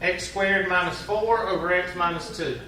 X squared minus 4 over x minus 2.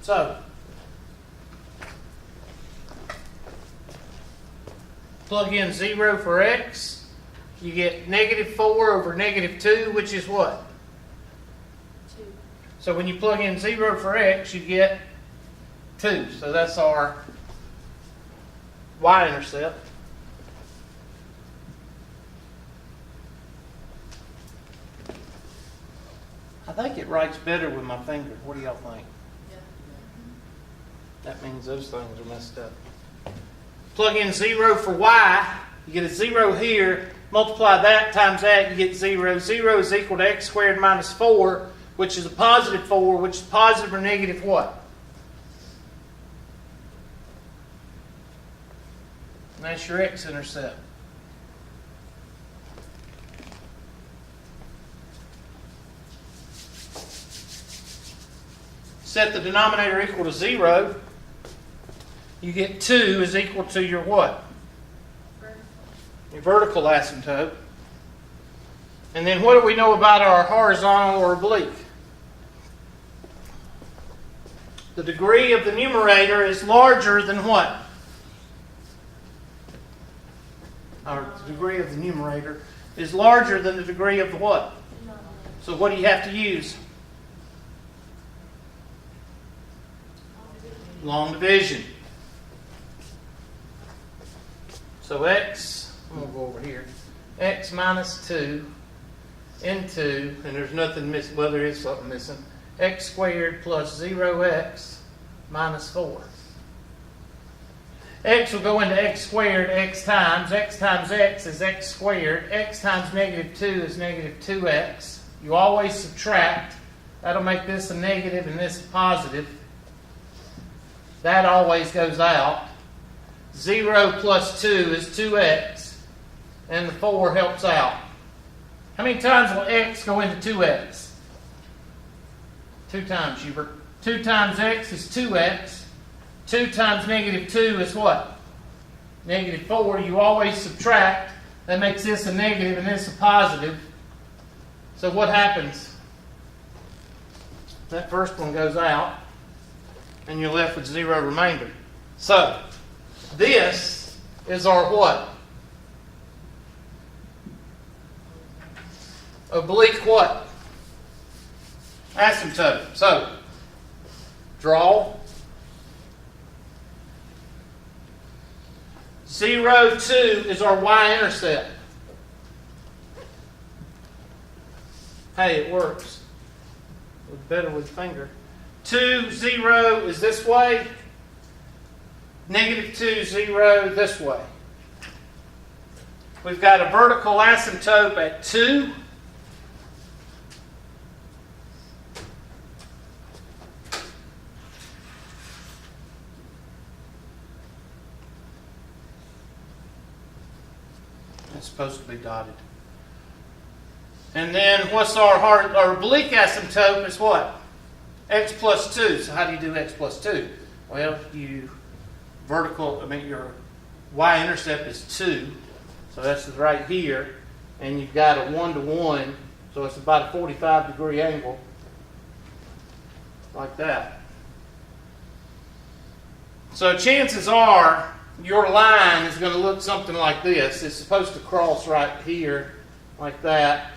So, plug in 0 for x, you get negative 4 over negative 2, which is what? 2. So when you plug in 0 for x, you get 2. So that's our y-intercept. I think it writes better with my finger. What do y'all think? Yeah. That means those things are messed up. Plug in 0 for y. You get a 0 here. Multiply that times that, you get 0. 0 is equal to x squared minus 4, which is a positive 4, which is positive or negative what? And that's your x-intercept. Set the denominator equal to 0. You get 2 is equal to your what? Vertical. Your vertical asymptote. And then what do we know about our horizontal or oblique? The degree of the numerator is larger than what? Or the degree of the numerator is larger than the degree of the what? So what do you have to use? Long division. So x, I'm going to go over here, x minus 2 into, and there's nothing missing, well there is something missing, x squared plus 0x minus 4. X will go into x squared x times x is x squared, x times negative 2 is negative 2x. You always subtract. That'll make this a negative and this a positive. That always goes out. 0 plus 2 is 2x, and the 4 helps out. How many times will x go into 2x? 2 times, Hubert. 2 times x is 2x. 2 times negative 2 is what? Negative 4. You always subtract. That makes this a negative and this a positive. So what happens? That first one goes out, and you're left with 0 remainder. So, this is our what? Oblique what? Asymptote. So, draw. 0, 2 is our y-intercept. Hey, it works. It's better with finger. 2, 0 is this way. Negative 2, 0 this way. We've got a vertical asymptote at 2. It's supposed to be dotted. And then what's our oblique asymptote is what? X plus 2. So how do you do x plus 2? Well, your y-intercept is 2. So that's right here. And you've got a 1-to-1. So it's about a 45-degree angle. Like that. So chances are your line is going to look something like this. It's supposed to cross right here, like that.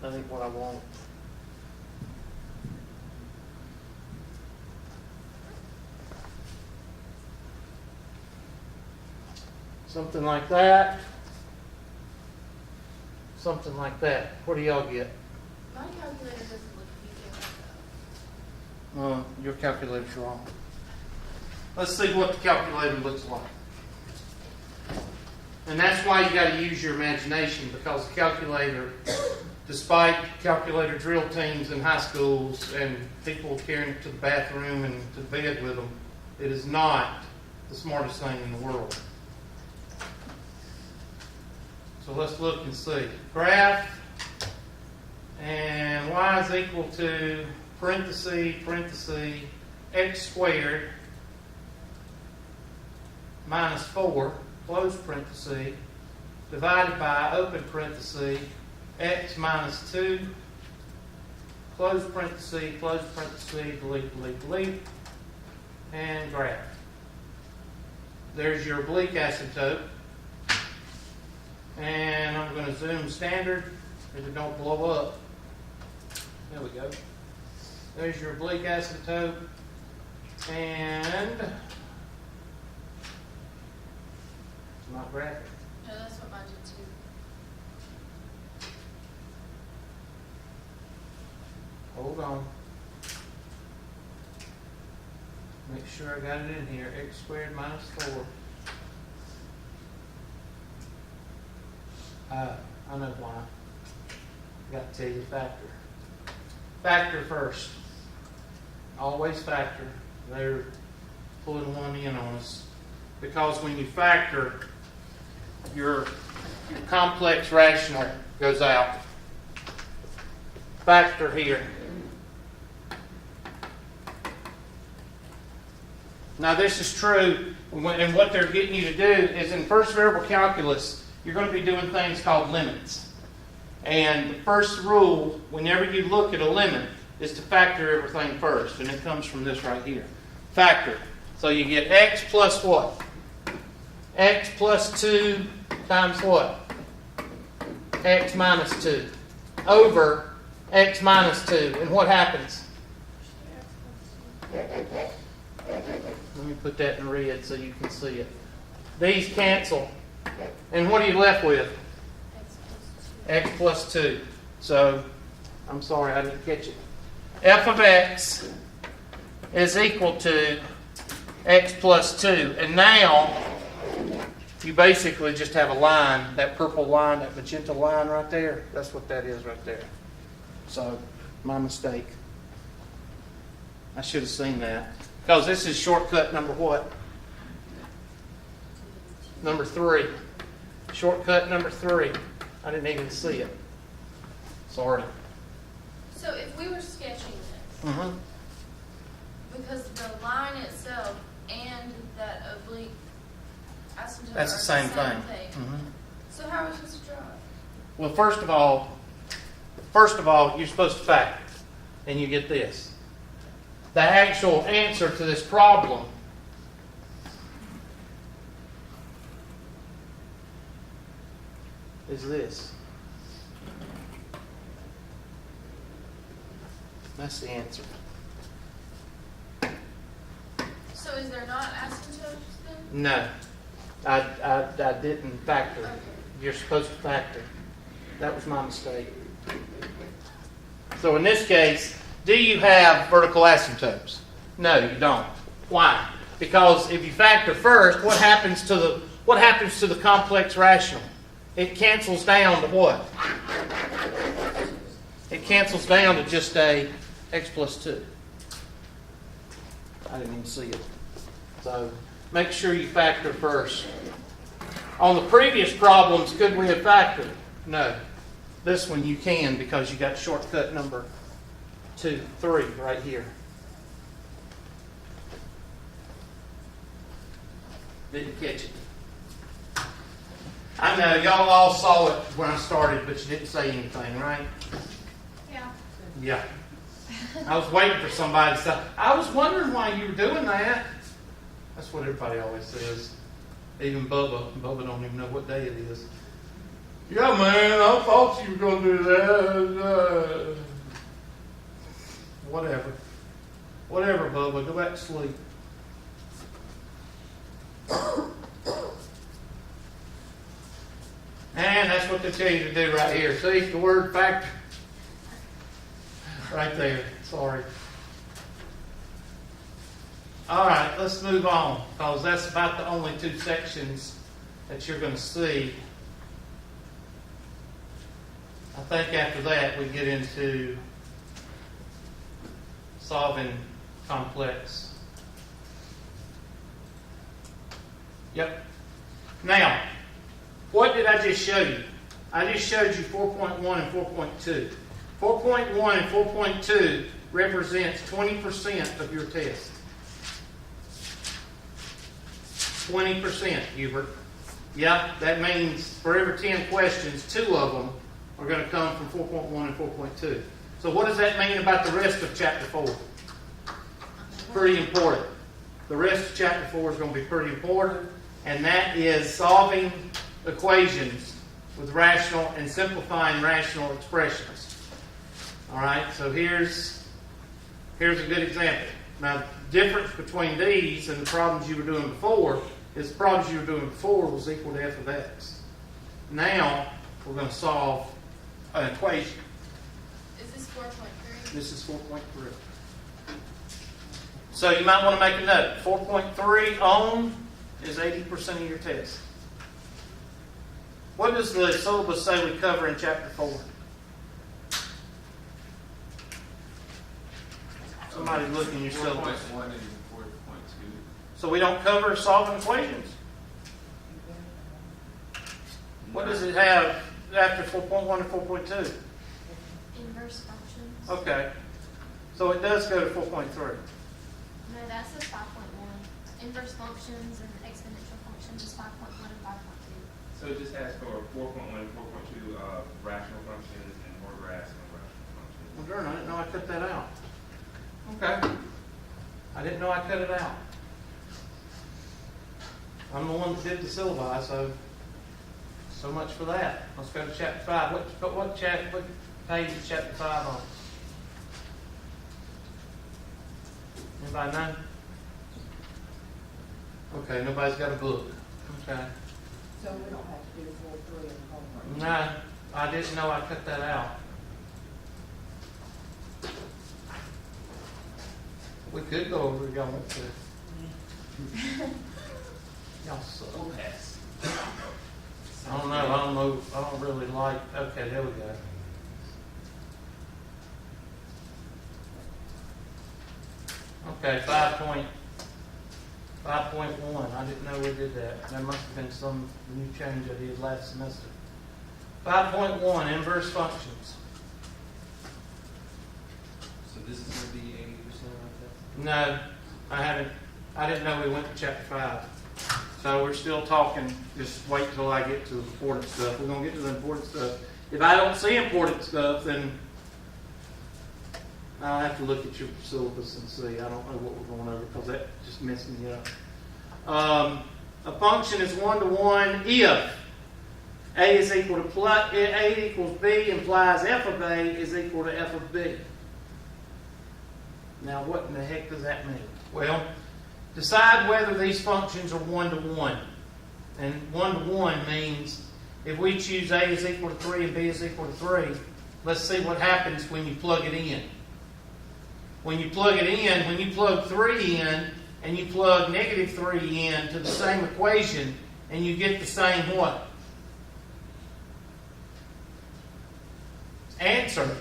I think what I want. Something like that. Something like that. What do y'all get? My calculator doesn't look easy like that. Your calculator's wrong. Let's see what the calculator looks like. And that's why you got to use your imagination, because the calculator, despite calculator drill teams in high schools and people carrying it to the bathroom and to bed with them, it is not the smartest thing in the world. So let's look and see. Graph, and y is equal to parenthesis, x squared minus 4, close parenthesis, divided by, open parenthesis, x minus 2, close parenthesis, delete, and graph. There's your oblique asymptote. And I'm going to zoom standard if it don't blow up. There we go. There's your oblique asymptote. And it's not graphic. No, that's what mine did too. Hold on. Make sure I got it in here. X squared minus 4. I know why. I got to tell you factor. Factor first. Always factor. They're pulling one in on us. Because when you factor, your complex rational goes out. Factor here. Now this is true, and what they're getting you to do is in first variable calculus, you're going to be doing things called limits. And the first rule, whenever you look at a limit, is to factor everything first. And it comes from this right here. Factor. So you get x plus what? X plus 2 times what? X minus 2. Over x minus 2. And what happens? Let me put that in red so you can see it. These cancel. And what are you left with? X plus 2. So, I'm sorry, I didn't catch it. F of x is equal to x plus 2. And now, you basically just have a line, that purple line, that magenta line right there. That's what that is right there. So, my mistake. I should have seen that. Because this is shortcut number what? Number 3. Shortcut number 3. I didn't even see it. Sorry. So if we were sketching this, Mm-hmm. because the line itself and that oblique asymptote That's are the same thing. Mm-hmm. So how are we supposed to draw it? Well, first of all, you're supposed to factor. And you get this. The actual answer to this problem is this. That's the answer. So is there not asymptotes then? No. I didn't factor. Okay. You're supposed to factor. That was my mistake. So in this case, do you have vertical asymptotes? No, you don't. Why? Because if you factor first, what happens to the complex rational? It cancels down to what? It cancels down to just a x plus 2. I didn't even see it. So make sure you factor first. On the previous problems, could we have factored? No. This one you can because you got shortcut number 2, 3 right here. Didn't catch it. I know y'all all saw it when I started, but you didn't say anything, right? Yeah. Yeah. I was waiting for somebody to say, I was wondering why you were doing that. That's what everybody always says. Even Bubba. Bubba don't even know what day it is. Yeah, man, I thought you were going to do that. Whatever. Whatever, Bubba. Go back to sleep. And that's what they tell you to do right here. See the word factor? Right there. Sorry. All right, let's move on, because that's about the only 2 sections that you're going to see. I think after that we get into solving complex. Yep. Now, what did I just show you? I just showed you 4.1 and 4.2. 4.1 and 4.2 represents 20% of your test. 20%, Hubert. Yeah, that means for every 10 questions, 2 of them are going to come from 4.1 and 4.2. So what does that mean about the rest of Chapter 4? Pretty important. The rest of Chapter 4 is going to be pretty important. and that is solving equations with rational and simplifying rational expressions. All right, so here's a good example. Now, the difference between these and the problems you were doing before is the problems you were doing before was equal to f of x. Now, we're going to solve an equation. Is this 4.3? This is 4.3. So you might want to make a note. 4.3 ohm is 80% of your test. What does the syllabus say we cover in chapter 4? Somebody look in your syllabus. 4.1 and 4.2. So we don't cover solving equations. What does it have after 4.1 and 4.2? Inverse functions. Okay. So it does go to 4.3. No, that says 5.1. Inverse functions and exponential functions is 5.1 and 5.2. So it just has for 4.1 and 4.2 rational functions and more graphs and rational functions. Well, darn, I didn't know I cut that out. Okay. I didn't know I cut it out. I'm the one that did the syllabi, so much for that. Let's go to chapter 5. What page is chapter 5 on? Anybody know? Okay, nobody's got a book. Okay. So we don't have to do 4.3 in homework. No, I didn't know I cut that out. We could go over y'all want to. Y'all suck. I don't know. I don't really like. Okay, there we go. Okay, 5.1. I didn't know we did that. There must have been some new change I did last semester. 5.1, inverse functions. So this is going to be 80% of No, I haven't. I didn't know we went to chapter 5. So we're still talking. Just wait till I get to the important stuff. We're going to get to the important stuff. If I don't see important stuff, then I'll have to look at your syllabus and see. I don't know what we're going over because that just messed me up. A function is 1-to-1 if a is equal to a equals b implies f of a is equal to f of b. Now, what in the heck does that mean? Well, decide whether these functions are 1-to-1. And 1-to-1 means if we choose a is equal to 3 and b is equal to 3, let's see what happens when you plug it in. When you plug it in, when you plug 3 in and you plug negative 3 in to the same equation and you get the same what? Answer,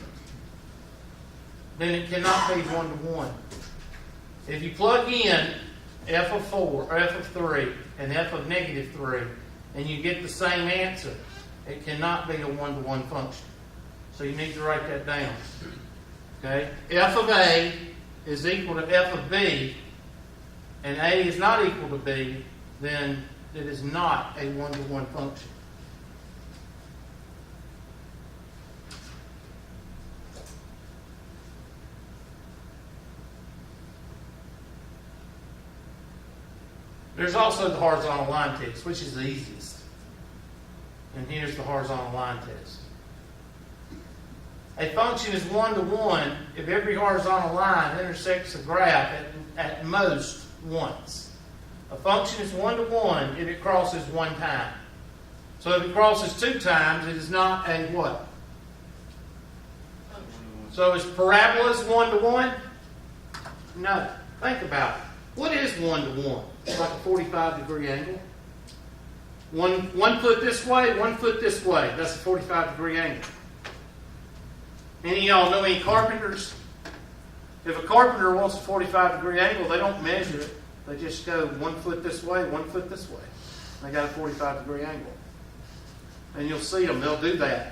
then it cannot be 1-to-1. If you plug in f of 4 or f of 3 and f of negative 3 and you get the same answer, it cannot be a 1-to-1 function. So you need to write that down. Okay? F of A is equal to f of B, and A is not equal to B, then it is not a 1-to-1 function. There's also the horizontal line test, which is the easiest. And here's the horizontal line test. A function is 1-to-1 if every horizontal line intersects a graph at most once. A function is 1-to-1 if it crosses one time. So if it crosses 2 times, it is not a what? So is parabolas 1-to-1? No. Think about it. What is 1-to-1? It's like a 45-degree angle. One foot this way, 1 foot this way. That's a 45-degree angle. Any of y'all know any carpenters? If a carpenter wants a 45-degree angle, they don't measure it. They just go 1 foot this way, 1 foot this way. They got a 45-degree angle. And you'll see them. They'll do that.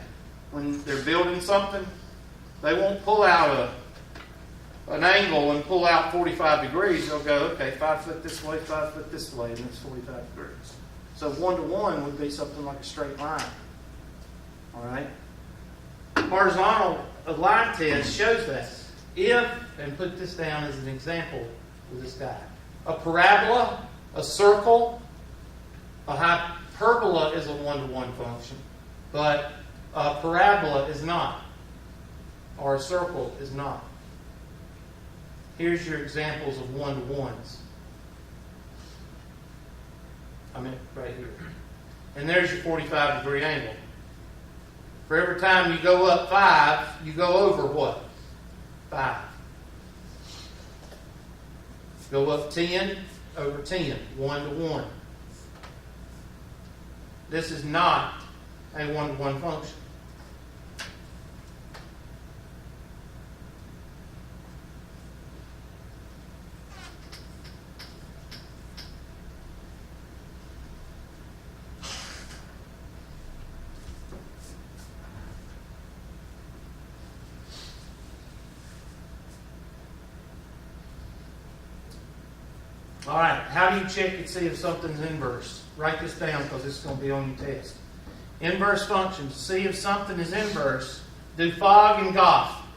When they're building something, they won't pull out an angle and pull out 45 degrees. They'll go, okay, 5 foot this way, 5 foot this way, and it's 45 degrees. So 1-to-1 would be something like a straight line. All right? Horizontal line test shows that. If, and put this down as an example with this guy, a parabola, a circle, A hyperbola is a one-to-one function, but a parabola is not, or a circle is not. Here's your examples of one-to-ones. I mean, right here. And there's your 45-degree angle. For every time you go up 5, you go over what? 5. Go up 10, over 10, 1-to-1. This is not a one-to-one function. All right, how do you check and see if something's inverse? Write this down because this is going to be on your test. Inverse functions. See if something is inverse. Do Fogg and Goff.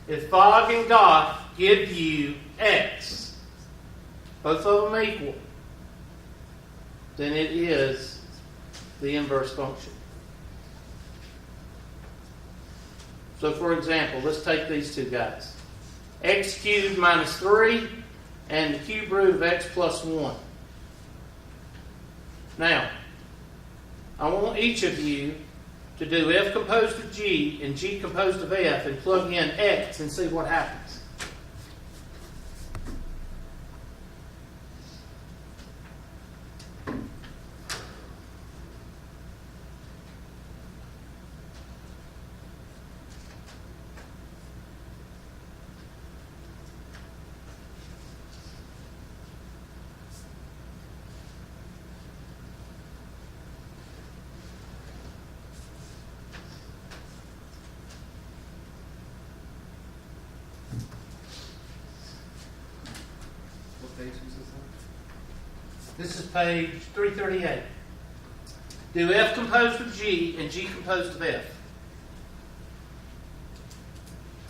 If Fogg and Goff give you x, both of them equal, then it is the inverse function. So for example, let's take these two guys. X cubed minus 3 and the cube root of x plus 1. Now, I want each of you to do f composed of g and g composed of f and plug in x and see what happens. What page is this on? This is page 338. Do f composed of g and g composed of f.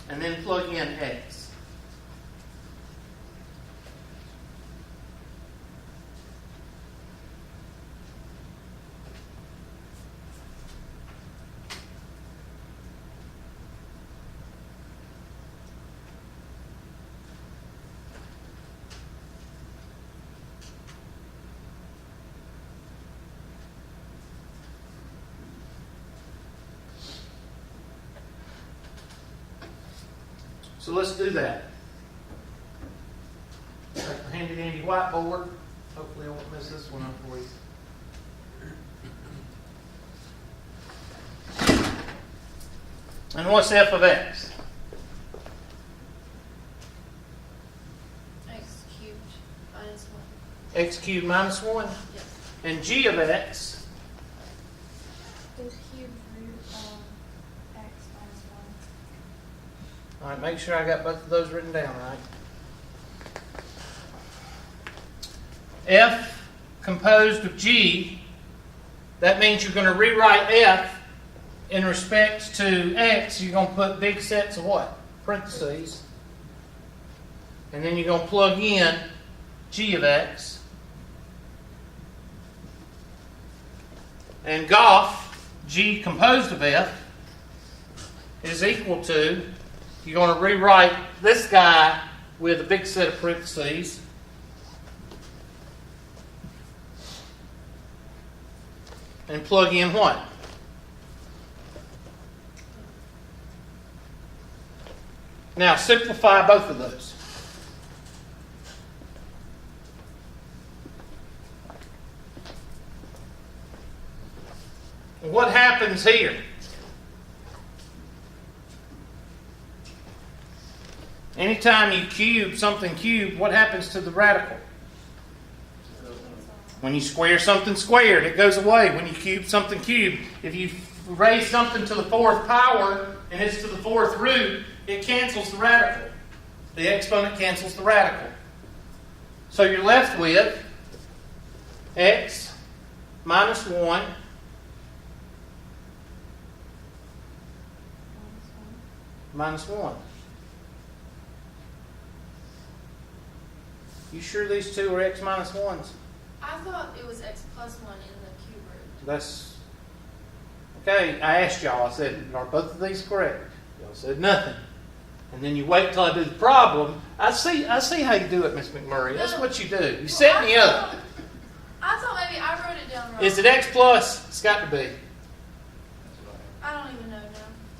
And then plug in x. So let's do that. Take my handy dandy whiteboard. Hopefully I won't mess this one up for you. And what's f of x? X cubed minus 1. X cubed minus 1. Yes. And g of x, The cube root of x minus 1. all right, make sure I got both of those written down right. F composed of g, that means you're going to rewrite f in respect to x. You're going to put big sets of what? Parentheses. And then you're going to plug in g of x. And Goff, g composed of f, is equal to, you're going to rewrite this guy with a big set of parentheses. And plug in what? Now simplify both of those. What happens here? Anytime you cube something cubed, what happens to the radical? When you square something squared, it goes away. When you cube something cubed, if you raise something to the 4th power and it's to the 4th root, it cancels the radical. The exponent cancels the radical. So you're left with x minus 1 minus 1. You sure these two are x minus 1s? I thought it was x plus 1 in the cube root. That's okay. I asked y'all. I said, "Are both of these correct?" Y'all said nothing. And then you wait till I do the problem. I see how you do it, Miss McMurray. That's what you do. You set me up. I thought maybe I wrote it down wrong. Is it x plus? It's got to be. I don't even know now.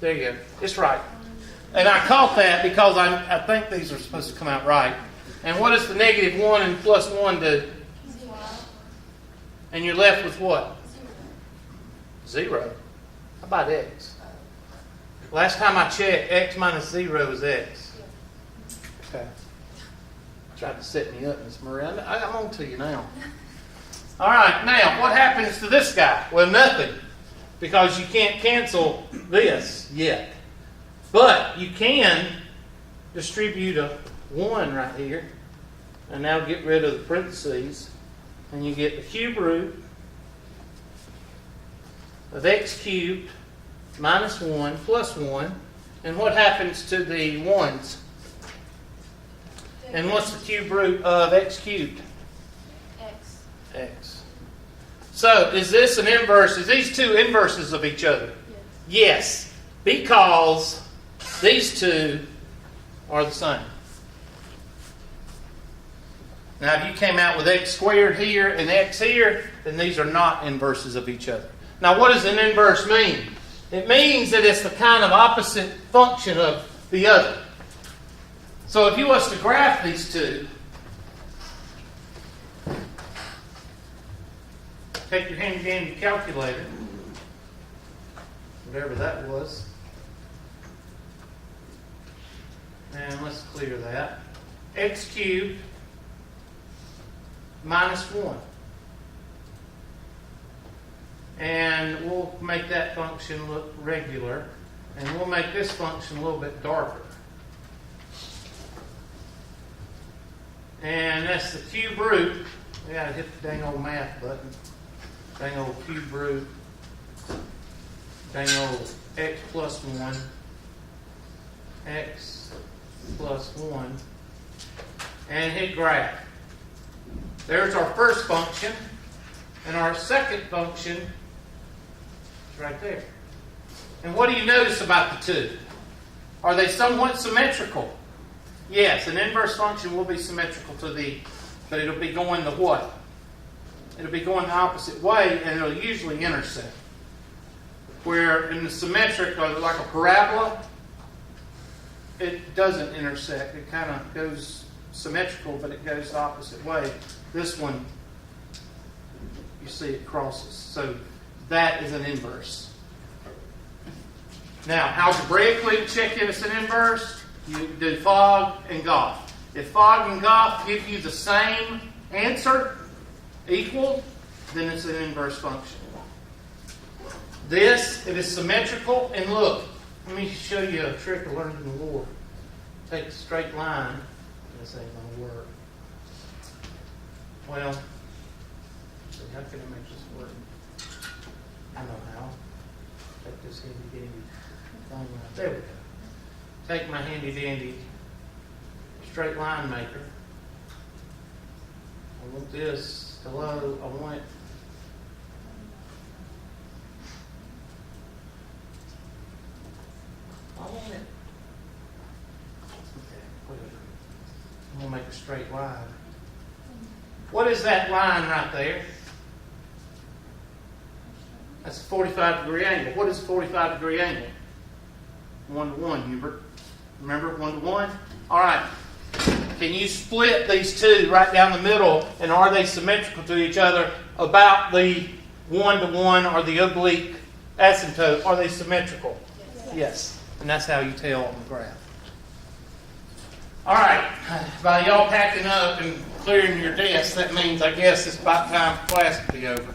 There you go. It's right. And I caught that because I think these are supposed to come out right. And what does the negative 1 and plus 1 do? 0. And you're left with what? 0. 0. How about x? Last time I checked, x minus 0 is x. Okay. Tried to set me up, Miss Murray. I'm on to you now. All right, now, what happens to this guy? Well, nothing. Because you can't cancel this yet. But you can distribute a 1 right here. And now get rid of the parentheses. And you get the cube root of x cubed minus 1 plus 1. And what happens to the 1s? And what's the cube root of x cubed? X. X. So, is this an inverse? Is these two inverses of each other? Yes. Yes, because these two are the same. Now, if you came out with x squared here and x here, then these are not inverses of each other. Now, what does an inverse mean? It means that it's the kind of opposite function of the other. So, if you was to graph these two, take your handy dandy calculator, whatever that was, and let's clear that. X cubed minus 1. And we'll make that function look regular, and we'll make this function a little bit darker. And that's the cube root. We gotta hit the dang old math button. Dang old cube root. Dang old x plus 1. X plus 1. And hit graph. There's our first function. And our second function is right there. And what do you notice about the two? Are they somewhat symmetrical? Yes, an inverse function will be symmetrical to the, but it'll be going the what? It'll be going the opposite way, and it'll usually intersect. Where in the symmetric, or like a parabola, it doesn't intersect. It kind of goes symmetrical, but it goes the opposite way. This one, you see it crosses. So that is an inverse. Now, algebraically to check if it's an inverse, you do Fogg and Goff. If Fogg and Goff give you the same answer, equal, then it's an inverse function. This, it is symmetrical, and look, let me show you a trick I learned in the war. Take a straight line. This ain't going to work. Well, so how can I make this work? I know how. Take this handy dandy thing right there. We go. Take my handy dandy straight line maker. I want this to low. I want it. I want it. Okay, whatever. I'm going to make a straight line. What is that line right there? That's a 45-degree angle. What is a 45-degree angle? 1 to 1, Hubert. Remember, 1 to 1? All right. Can you split these two right down the middle, and are they symmetrical to each other about the 1 to 1 or the oblique asymptote? Are they symmetrical? Yes. And that's how you tell on the graph. All right. By y'all packing up and clearing your desk, that means I guess it's about time for class to be over.